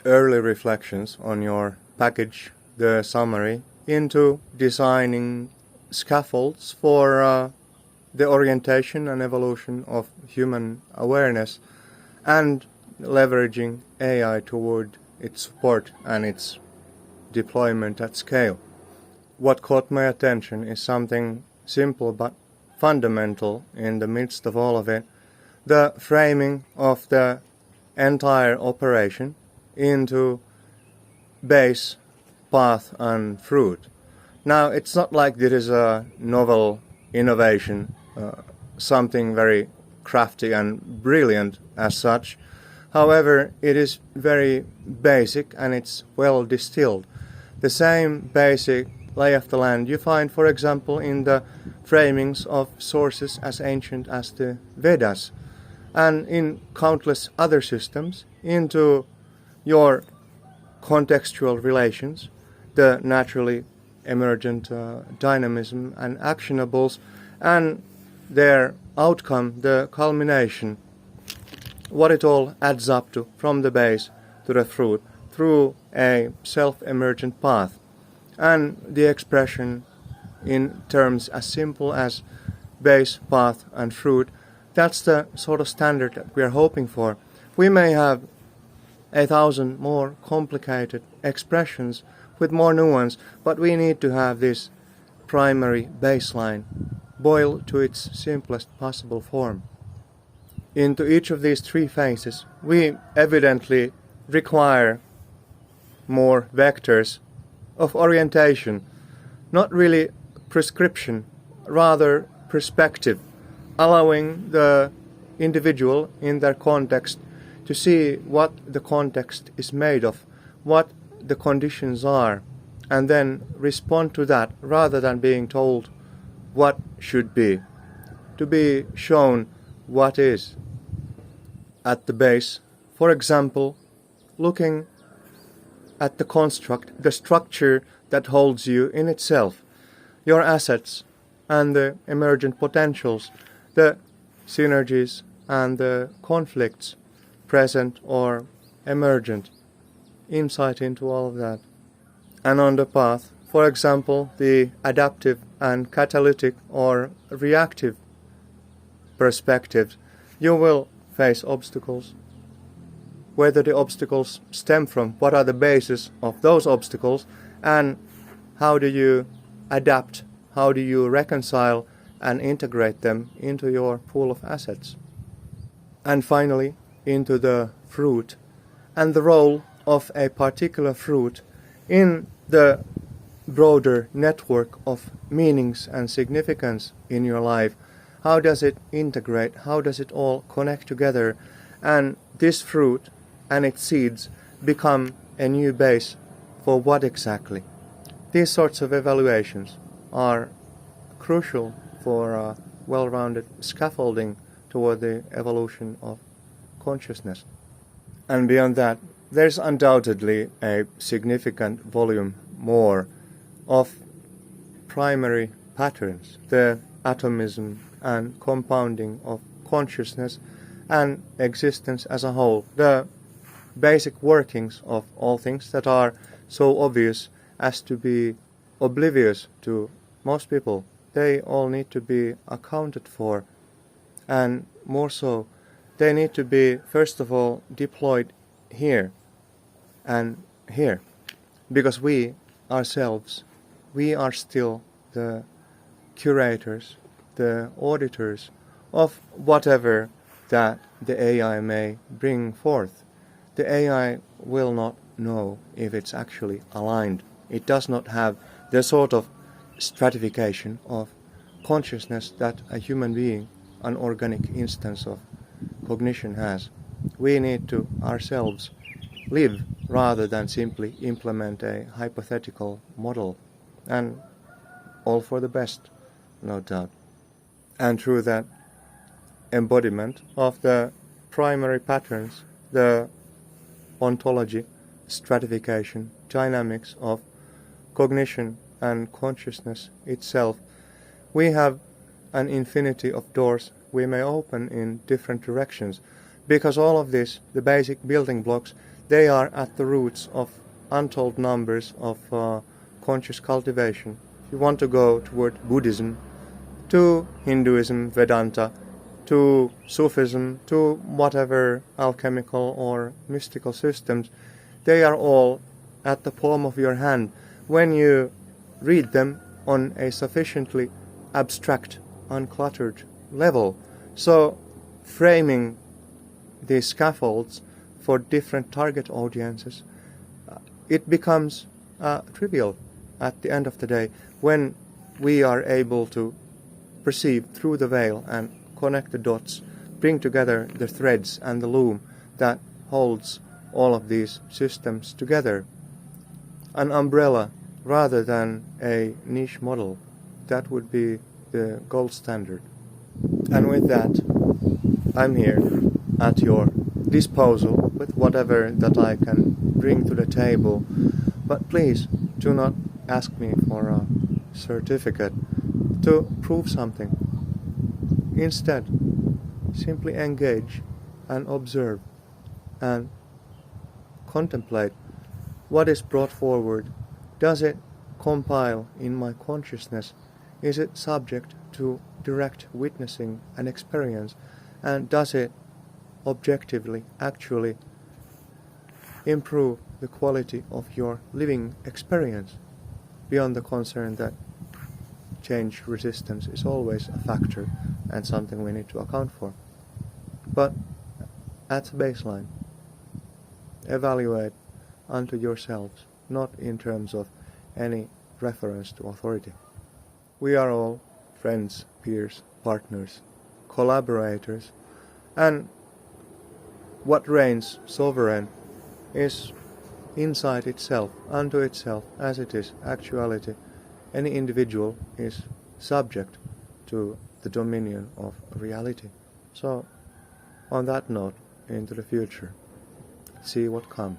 early reflections on your package, the summary, into designing scaffolds for the orientation and evolution of human awareness and leveraging AI toward its support and its deployment at scale. What caught my attention is something simple but fundamental in the midst of all of it, the framing of the entire operation into base, path and fruit. Now, it's not like this is a novel innovation, something very crafty and brilliant as such. However, it is very basic and it's well distilled. The same basic lay of the land you find, for example, in the framings of sources as ancient as the Vedas and in countless other systems into your contextual relations, the naturally emergent dynamism and actionables, and their outcome, the culmination, what it all adds up to from the base to the fruit through a self-emergent path, and the expression in terms as simple as base, path and fruit. That's the sort of standard that we are hoping for. We may have 1,000 more complicated expressions with more nuance, but we need to have this primary baseline boiled to its simplest possible form. Into each of these three phases, we evidently require more vectors of orientation, not really prescription, rather perspective, allowing the individual in their context to see what the context is made of, what the conditions are, and then respond to that rather than being told what should be, to be shown what is. At the base, for example, looking at the construct, the structure that holds you in itself, your assets and the emergent potentials, the synergies and the conflicts, present or emergent, insight into all of that. And on the path, for example, the adaptive and catalytic or reactive perspectives, you will face obstacles. Whether the obstacles stem from, what are the bases of those obstacles, and how do you adapt, how do you reconcile and integrate them into your pool of assets. And finally, into the fruit and the role of a particular fruit in the broader network of meanings and significance in your life. How does it integrate? How does it all connect together? And this fruit and its seeds become a new base for what exactly? These sorts of evaluations are crucial for well-rounded scaffolding toward the evolution of consciousness. And beyond that, there's undoubtedly a significant volume more of primary patterns, the atomism and compounding of consciousness and existence as a whole, the basic workings of all things that are so obvious as to be oblivious to most people. They all need to be accounted for, and more so, they need to be, first of all, deployed here and here, because we ourselves, we are still the curators, the auditors of whatever that the AI may bring forth. The AI will not know if it's actually aligned. It does not have the sort of stratification of consciousness that a human being, an organic instance of cognition, has. We need to ourselves live rather than simply implement a hypothetical model, and all for the best, no doubt. And through that embodiment of the primary patterns, the ontology, stratification, dynamics of cognition and consciousness itself, we have an infinity of doors we may open in different directions, because all of this, the basic building blocks, They are at the roots of untold numbers of conscious cultivation. If you want to go toward Buddhism, to Hinduism, Vedanta, to Sufism, to whatever alchemical or mystical systems, they are all at the palm of your hand when you read them on a sufficiently abstract, uncluttered level. So framing these scaffolds for different target audiences, it becomes trivial at the end of the day when we are able to perceive through the veil and connect the dots, bring together the threads and the loom that holds all of these systems together. An umbrella rather than a niche model, that would be the gold standard. And with that, I'm here at your disposal with whatever that I can bring to the table. But please do not ask me for a certificate to prove something. Instead, simply engage and observe and contemplate what is brought forward. Does it compile in my consciousness? Is it subject to direct witnessing and experience? And does it objectively, actually improve the quality of your living experience, beyond the concern that change resistance is always a factor and something we need to account for? But at the baseline, evaluate unto yourselves, not in terms of any reference to authority. We are all friends, peers, partners, collaborators, and what reigns sovereign is inside itself, unto itself, as it is actuality. Any individual is subject to the dominion of reality. So, on that note, into the future, see what comes.